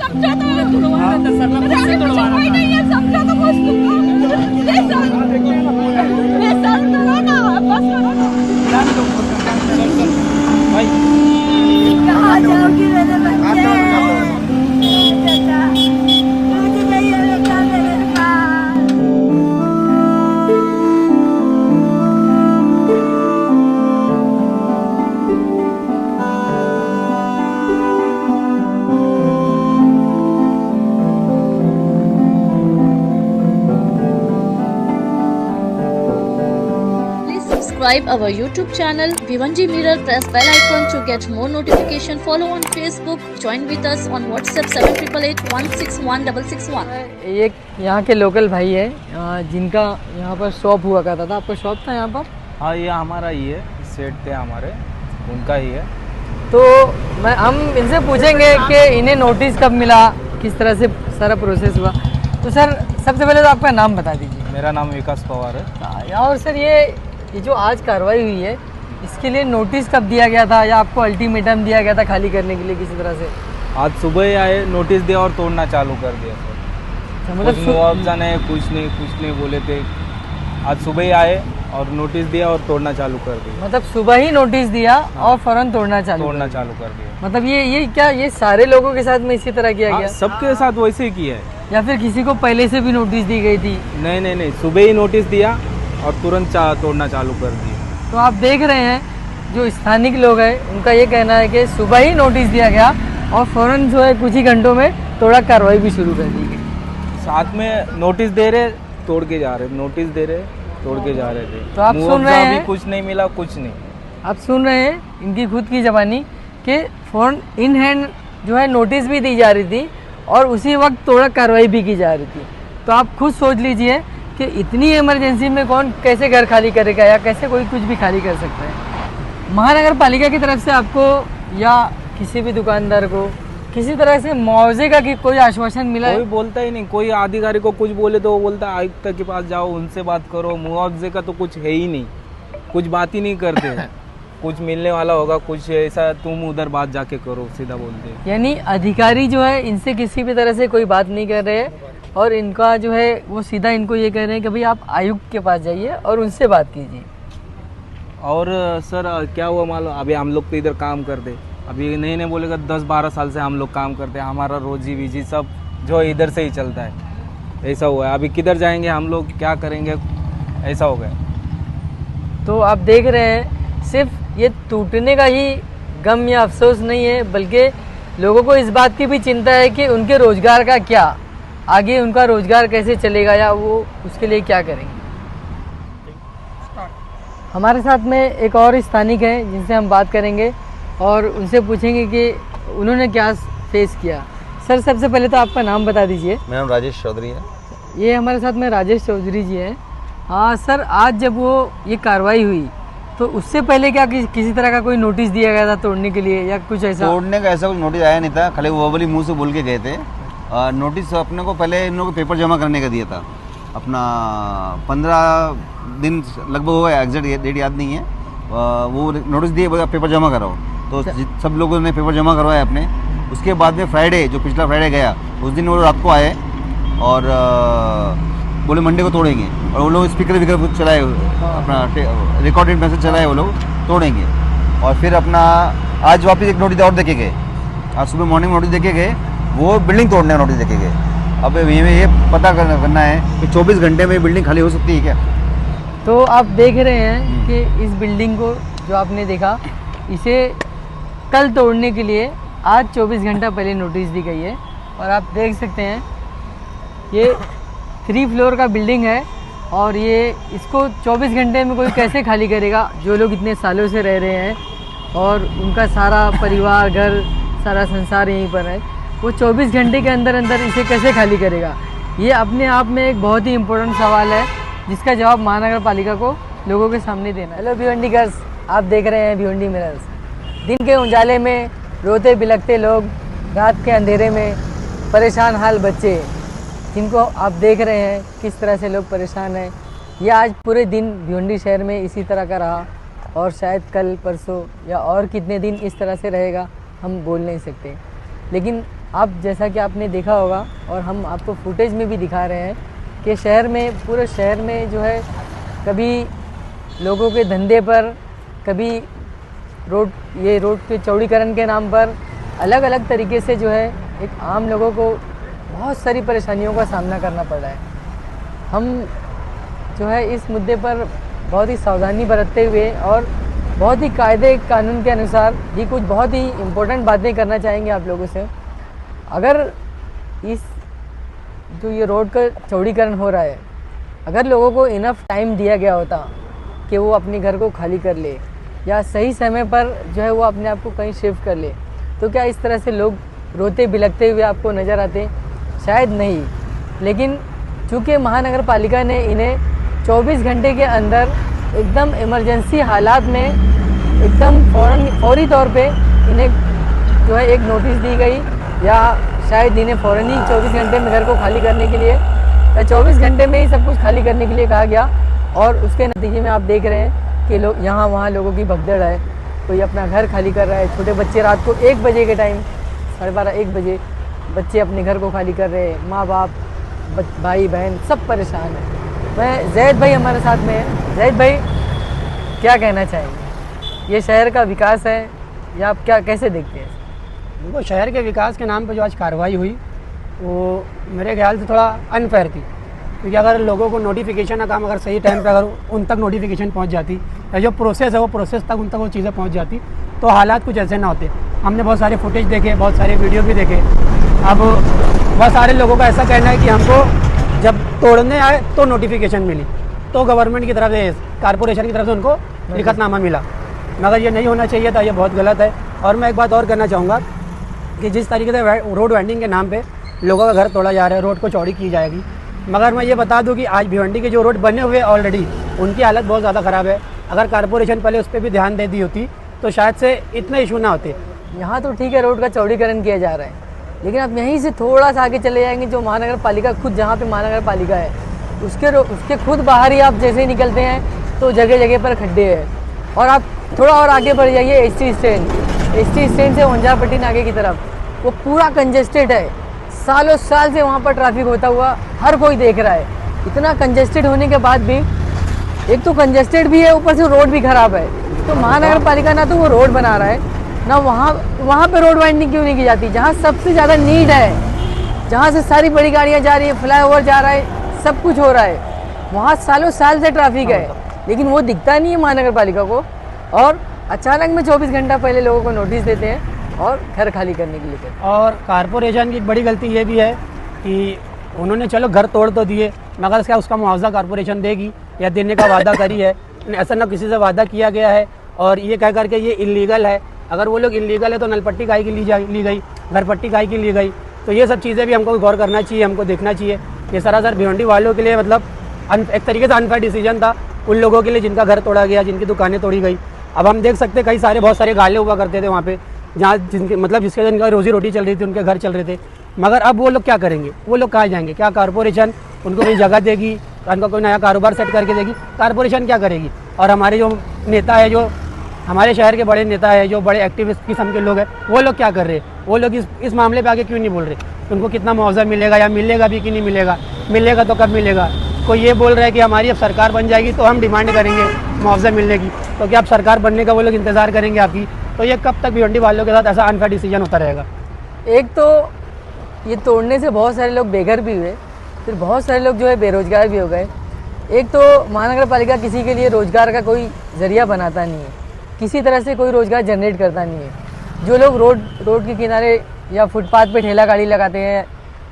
समझा तो कोई नहीं है, समझा तो कुछ करो ना, बस करो ना। कहाँ जाओगी मेरे बच्चे? मुझे नहीं लगता मेरे पास। Subscribe our YouTube channel Bhiwanji Mirror. Press bell icon to get more notification. Follow on Facebook. Join with us on WhatsApp 7888161661. एक यहाँ के लोकल भाई है जिनका यहाँ पर शॉप हुआ करता था। आपका शॉप था यहाँ पर? हाँ, ये हमारा ही है, सेट थे हमारे, उनका ही है। तो हम इनसे पूछेंगे कि इन्हें नोटिस कब मिला, किस तरह से सारा प्रोसेस हुआ। तो सर सबसे पहले तो आपका नाम बता दीजिए। मेरा नाम विकास पवार है। और सर ये जो आज कार्रवाई हुई है इसके लिए नोटिस कब दिया गया था या आपको अल्टीमेटम दिया गया था खाली करने के लिए किसी तरह से? आज सुबह ही आए, नोटिस दिया और तोड़ना चालू कर दिया सर। मतलब मुआवजा नहीं, कुछ नहीं बोले थे। आज सुबह ही आए और नोटिस दिया और तोड़ना चालू कर दिया। मतलब सुबह ही नोटिस दिया और फौरन तोड़ना चालू कर दिया। मतलब ये क्या ये सारे लोगों के साथ में इसी तरह किया गया? सबके साथ वैसे ही किया है या फिर किसी को पहले से भी नोटिस दी गई थी? नहीं, सुबह ही नोटिस दिया और तुरंत तोड़ना चालू कर दिया। तो आप देख रहे हैं जो स्थानिक लोग हैं उनका ये कहना है कि सुबह ही नोटिस दिया गया और फौरन जो है कुछ ही घंटों में तोड़ा कार्रवाई भी शुरू कर दी गई। साथ में नोटिस दे रहे, तोड़ के जा रहे, नोटिस दे रहे, तोड़ के जा रहे थे। तो आप सुन रहे हैं, कुछ नहीं मिला, कुछ नहीं। आप सुन रहे हैं इनकी खुद की जबानी कि फौरन इन हैंड जो है नोटिस भी दी जा रही थी और उसी वक्त तोड़ा कार्रवाई भी की जा रही थी। तो आप खुद सोच लीजिए कि इतनी इमरजेंसी में कौन कैसे घर खाली करेगा या कैसे कोई कुछ भी खाली कर सकता है। महानगर पालिका की तरफ से आपको या किसी भी दुकानदार को किसी तरह से मुआवजे का कोई आश्वासन मिला? कोई बोलता ही नहीं। कोई अधिकारी को कुछ बोले तो वो बोलता है आयुक्त के पास जाओ, उनसे बात करो। मुआवजे का तो कुछ है ही नहीं, कुछ बात ही नहीं करते। कुछ मिलने वाला होगा, कुछ ऐसा तुम उधर बात जाके करो, सीधा बोलते। यानी अधिकारी जो है इनसे किसी भी तरह से कोई बात नहीं कर रहे हैं और इनका जो है वो सीधा इनको ये कह रहे हैं कि भाई आप आयुक्त के पास जाइए और उनसे बात कीजिए। और सर क्या हुआ मालूम, अभी हम लोग तो इधर काम करते, अभी नहीं बोलेगा 10-12 साल से हम लोग काम करते हैं। हमारा रोजी वीजी सब जो इधर से ही चलता है। ऐसा हुआ है, अभी किधर जाएंगे हम लोग, क्या करेंगे, ऐसा हो गया। तो आप देख रहे हैं सिर्फ ये टूटने का ही गम या अफसोस नहीं है, बल्कि लोगों को इस बात की भी चिंता है कि उनके रोजगार का क्या, आगे उनका रोजगार कैसे चलेगा या वो उसके लिए क्या करेंगे। हमारे साथ में एक और स्थानिक है जिनसे हम बात करेंगे और उनसे पूछेंगे कि उन्होंने क्या फेस किया। सर सबसे पहले तो आपका नाम बता दीजिए। मेरा नाम राजेश चौधरी है। ये हमारे साथ में राजेश चौधरी जी हैं। हाँ सर, आज जब वो ये कार्रवाई हुई तो उससे पहले क्या किसी तरह का कोई नोटिस दिया गया था तोड़ने के लिए या कुछ ऐसा? तोड़ने का ऐसा कुछ नोटिस आया नहीं था, खाली वो वाली मुँह से बोल के गए थे। नोटिस अपने को पहले इन लोगों को पेपर जमा करने का दिया था, अपना 15 दिन लगभग हुआ है, एग्जैक्ट डेट याद नहीं है। वो नोटिस दिए पेपर जमा कराओ, तो सब लोगों ने पेपर जमा करवाया अपने। उसके बाद में फ्राइडे, जो पिछला फ्राइडे गया, उस दिन वो रात को आए और बोले मंडे को तोड़ेंगे। और वो लोग स्पीकर विकर चलाए, अपना रिकॉर्डेड मैसेज चलाए, वो लोग तोड़ेंगे। और फिर अपना आज वापस एक नोटिस और देके गए, आज सुबह मॉर्निंग नोटिस देके गए, वो बिल्डिंग तोड़ने का नोटिस देके गए। अब ये पता करना है कि 24 घंटे में बिल्डिंग खाली हो सकती है क्या। तो आप देख रहे हैं कि इस बिल्डिंग को जो आपने देखा, इसे कल तोड़ने के लिए आज 24 घंटा पहले नोटिस दी गई है। और आप देख सकते हैं ये 3 फ्लोर का बिल्डिंग है और ये इसको 24 घंटे में कोई कैसे खाली करेगा, जो लोग इतने सालों से रह रहे हैं और उनका सारा परिवार, घर, सारा संसार यहीं पर है, वो 24 घंटे के अंदर अंदर इसे कैसे खाली करेगा। ये अपने आप में एक बहुत ही इम्पोर्टेंट सवाल है जिसका जवाब महानगर पालिका को लोगों के सामने देना। हेलो भिवंडीकर्स, आप देख रहे हैं भिवंडी मिरर्स। दिन के उजाले में रोते बिलखते लोग, रात के अंधेरे में परेशान हाल बच्चे, जिनको आप देख रहे हैं किस तरह से लोग परेशान हैं। ये आज पूरे दिन भिवंडी शहर में इसी तरह का रहा और शायद कल परसों या और कितने दिन इस तरह से रहेगा हम बोल नहीं सकते। लेकिन आप जैसा कि आपने देखा होगा और हम आपको फुटेज में भी दिखा रहे हैं कि शहर में, पूरे शहर में जो है कभी लोगों के धंधे पर, कभी रोड के चौड़ीकरण के नाम पर अलग अलग तरीके से जो है एक आम लोगों को बहुत सारी परेशानियों का सामना करना पड़ रहा है। हम जो है इस मुद्दे पर बहुत ही सावधानी बरतते हुए और बहुत ही कायदे कानून के अनुसार भी कुछ बहुत ही इम्पोर्टेंट बातें करना चाहेंगे आप लोगों से। अगर इस जो ये रोड का चौड़ीकरण हो रहा है, अगर लोगों को इनफ टाइम दिया गया होता कि वो अपने घर को खाली कर ले या सही समय पर जो है वो अपने आप को कहीं शिफ्ट कर ले, तो क्या इस तरह से लोग रोते बिलखते हुए आपको नज़र आते? शायद नहीं। लेकिन चूँकि महानगर पालिका ने इन्हें 24 घंटे के अंदर एकदम इमरजेंसी हालात में एकदम फौरी तौर पे इन्हें जो है एक नोटिस दी गई, या शायद इन्हें फ़ौरन ही 24 घंटे में घर को खाली करने के लिए या 24 घंटे में ही सब कुछ खाली करने के लिए कहा गया। और उसके नतीजे में आप देख रहे हैं कि लोग यहाँ वहाँ लोगों की भगदड़ है, कोई अपना घर खाली कर रहा है। छोटे बच्चे रात को 1 बजे के टाइम, 12:30-1 बजे बच्चे अपने घर को खाली कर रहे हैं। माँ बाप, भाई बहन सब परेशान हैं। मैं जैद भाई हमारे साथ में है। जैद भाई क्या कहना चाहेंगे? ये शहर का विकास है या आप क्या कैसे देखते हैं? देखो, शहर के विकास के नाम पर जो आज कार्रवाई हुई वो मेरे ख्याल से थोड़ा अनफेयर थी, क्योंकि अगर लोगों को नोटिफिकेशन का काम अगर सही टाइम पर अगर उन तक नोटिफिकेशन पहुंच जाती या जो प्रोसेस है वो प्रोसेस तक उन तक वो चीज़ें पहुंच जाती तो हालात कुछ ऐसे ना होते। हमने बहुत सारे फुटेज देखे, बहुत सारे वीडियो भी देखे। अब बहुत सारे लोगों का ऐसा कहना है कि हमको जब तोड़ने आए तो नोटिफिकेशन मिली, तो गवर्नमेंट की तरफ से, कारपोरेशन की तरफ से उनको लिखतनामा मिला, मगर ये नहीं होना चाहिए था। ये बहुत गलत है। और मैं एक बात और कहना चाहूँगा कि जिस तरीके से रोड वाइंडिंग के नाम पे लोगों का घर तोड़ा जा रहा है, रोड को चौड़ी की जाएगी, मगर मैं ये बता दूं कि आज भिवंडी के जो रोड बने हुए ऑलरेडी उनकी हालत बहुत ज़्यादा ख़राब है। अगर कारपोरेशन पहले उस पर भी ध्यान दे दी होती तो शायद से इतने इशू ना होते। यहाँ तो ठीक है, रोड का चौड़ीकरण किया जा रहा है, लेकिन आप यहीं से थोड़ा सा आगे चले जाएंगे, जो महानगर पालिका खुद, जहाँ पे महानगर पालिका है उसके खुद बाहर ही आप जैसे ही निकलते हैं तो जगह जगह पर खड्डे हैं। और आप थोड़ा और आगे बढ़ जाइए, एसटी स्टैंड से वंजारपट्टी नाके की तरफ, वो पूरा कंजेस्टेड है। सालों साल से वहाँ पर ट्रैफिक होता हुआ हर कोई देख रहा है। इतना कंजेस्टेड होने के बाद भी, एक तो कंजेस्टेड भी है, ऊपर से रोड भी ख़राब है। तो महानगर पालिका ना तो वो रोड बना रहा है, ना वहाँ पे रोड वाइंडिंग क्यों नहीं की जाती, जहाँ सबसे ज़्यादा नीड है, जहाँ से सारी बड़ी गाड़ियाँ जा रही है, फ्लाईओवर जा रहा है, सब कुछ हो रहा है, वहाँ सालों साल से ट्रैफिक है, लेकिन वो दिखता नहीं है महानगर पालिका को। और अचानक में 24 घंटा पहले लोगों को नोटिस देते हैं और घर खाली करने के लिए कहते हैं। और कारपोरेशन की एक बड़ी गलती ये भी है कि उन्होंने चलो घर तोड़ तो दिए, मगर क्या उसका मुआवजा कारपोरेशन देगी या देने का वादा करी है? ऐसा ना किसी से वादा किया गया है, और ये कह करके ये इलीगल है। अगर वो लोग इलीगल है तो नलपट्टी गाय की ली गई, घरपट्टी गाय की ली गई। तो ये सब चीज़ें भी हमको गौर करना चाहिए, हमको देखना चाहिए। ये सरासर भिवंडी वालों के लिए मतलब एक तरीके से अनफेयर डिसीजन था उन लोगों के लिए जिनका घर तोड़ा गया, जिनकी दुकानें तोड़ी गई। अब हम देख सकते कई बहुत सारे गाले हुआ करते थे वहाँ पे, जहाँ जिनके मतलब जिसके जिनका रोजी रोटी चल रही थी, उनके घर चल रहे थे। मगर अब वो लोग क्या करेंगे? वो लोग कहाँ जाएंगे? क्या कारपोरेशन उनको कोई जगह देगी, उनका कोई नया कारोबार सेट करके देगी? कारपोरेशन क्या करेगी? और हमारे जो नेता है, जो हमारे शहर के बड़े नेता है, जो बड़े एक्टिविस्ट किस्म के लोग हैं, वो लोग क्या कर रहे हैं? वो लोग इस मामले पे आगे क्यों नहीं बोल रहे? उनको कितना मुआवजा मिलेगा या मिलेगा भी कि नहीं मिलेगा? मिलेगा तो कब मिलेगा? कोई ये बोल रहा है कि हमारी अब सरकार बन जाएगी तो हम डिमांड करेंगे मुआवजा मिलने की, तो क्या अब सरकार बनने का वो लोग इंतज़ार करेंगे आपकी? तो ये कब तक भिवंडी वालों के साथ ऐसा अनफेयर डिसीजन होता रहेगा? एक तो ये तोड़ने से बहुत सारे लोग बेघर भी हुए, फिर बहुत सारे लोग जो है बेरोजगार भी हो गए। एक तो महानगर पालिका किसी के लिए रोजगार का कोई जरिया बनाता नहीं है, किसी तरह से कोई रोजगार जनरेट करता नहीं है। जो लोग रोड के किनारे या फुटपाथ पे ठेला गाड़ी लगाते हैं,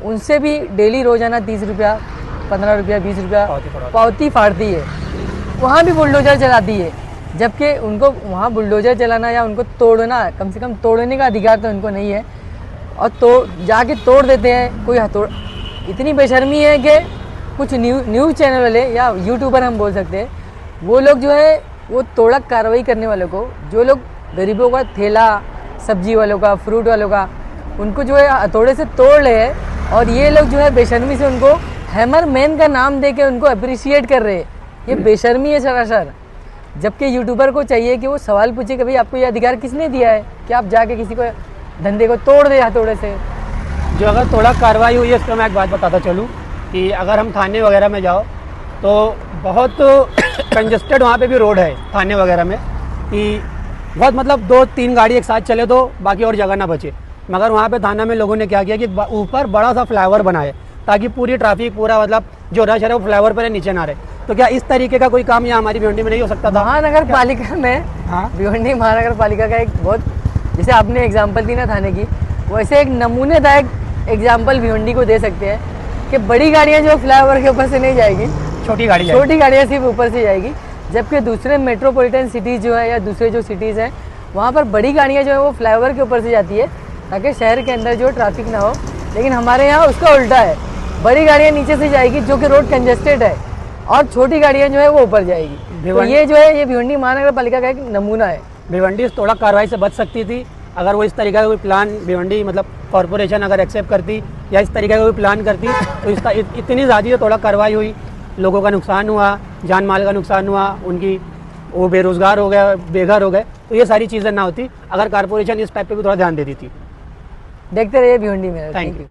उनसे भी डेली रोजाना 30 रुपया, 15 रुपया, 20 रुपया पावती फाड़ती है, वहाँ भी बुलडोजर चलाती है। जबकि उनको वहाँ बुलडोजर चलाना या उनको तोड़ना, कम से कम तोड़ने का अधिकार तो उनको नहीं है, और जाके तोड़ देते हैं। कोई हथौड़, इतनी बेशर्मी है कि कुछ न्यूज़ चैनल वाले या यूट्यूबर हम बोल सकते हैं, वो लोग जो है वो तोड़क कार्रवाई करने वालों को, जो लोग गरीबों का ठेला, सब्जी वालों का, फ्रूट वालों का, उनको जो है हथौड़े से तोड़ रहे हैं, और ये लोग जो है बेशर्मी से उनको हैमर मैन का नाम दे के उनको अप्रिशिएट कर रहे हैं। ये बेशर्मी है सरासर। जबकि यूट्यूबर को चाहिए कि वो सवाल पूछे कि भाई आपको ये अधिकार किसने दिया है कि आप जाके किसी को धंधे को तोड़ दे हथौड़े से। जो अगर थोड़ा कार्रवाई हुई है इसका मैं एक बात बताता चलूँ कि अगर हम थाने वगैरह में जाओ तो बहुत कंजस्टेड वहाँ पे भी रोड है थाने वगैरह में, कि बहुत मतलब 2-3 गाड़ी एक साथ चले तो बाकी और जगह ना बचे। मगर वहाँ पे थाना में लोगों ने क्या किया कि ऊपर बड़ा सा फ्लाईओवर बनाए ताकि पूरी ट्रैफिक पूरा मतलब जो रश है वो फ्लाईओवर पर नीचे ना रहे। तो क्या इस तरीके का कोई काम यहाँ हमारी भिवंडी में नहीं हो सकता था? महानगर पालिका में, हाँ भिवंडी महानगर पालिका का एक बहुत, जैसे आपने एग्जाम्पल दी ना थाने की, वैसे एक नमूनेदायक एग्जाम्पल भिवंडी को दे सकते हैं कि बड़ी गाड़ियाँ जो फ्लाईओवर के ऊपर से नहीं जाएगी, छोटी गाड़ियाँ सिर्फ ऊपर से जाएगी। जबकि दूसरे मेट्रोपॉलिटन सिटीज़ जो है या दूसरे जो सिटीज़ हैं वहाँ पर बड़ी गाड़ियाँ जो है वो फ्लाईओवर के ऊपर से जाती है ताकि शहर के अंदर जो ट्रैफिक ना हो। लेकिन हमारे यहाँ उसका उल्टा है, बड़ी गाड़ियाँ नीचे से जाएगी जो कि रोड कंजेस्टेड है और छोटी गाड़ियाँ जो है वो ऊपर जाएगी। तो ये जो है ये भिवंडी महानगर पालिका का एक नमूना है। भिवंडी थोड़ा कार्रवाई से बच सकती थी अगर वो इस तरीके का कोई प्लान भिवंडी मतलब कॉरपोरेशन अगर एक्सेप्ट करती या इस तरीके का कोई प्लान करती तो इसका इतनी ज़्यादा थोड़ा कार्रवाई हुई, लोगों का नुकसान हुआ, जान माल का नुकसान हुआ, उनकी वो बेरोज़गार हो गए, बेघर हो गए, तो ये सारी चीज़ें ना होती अगर कॉरपोरेशन इस टाइप पे भी थोड़ा ध्यान देती थी। देखते रहिए भिवंडी में। Thank you.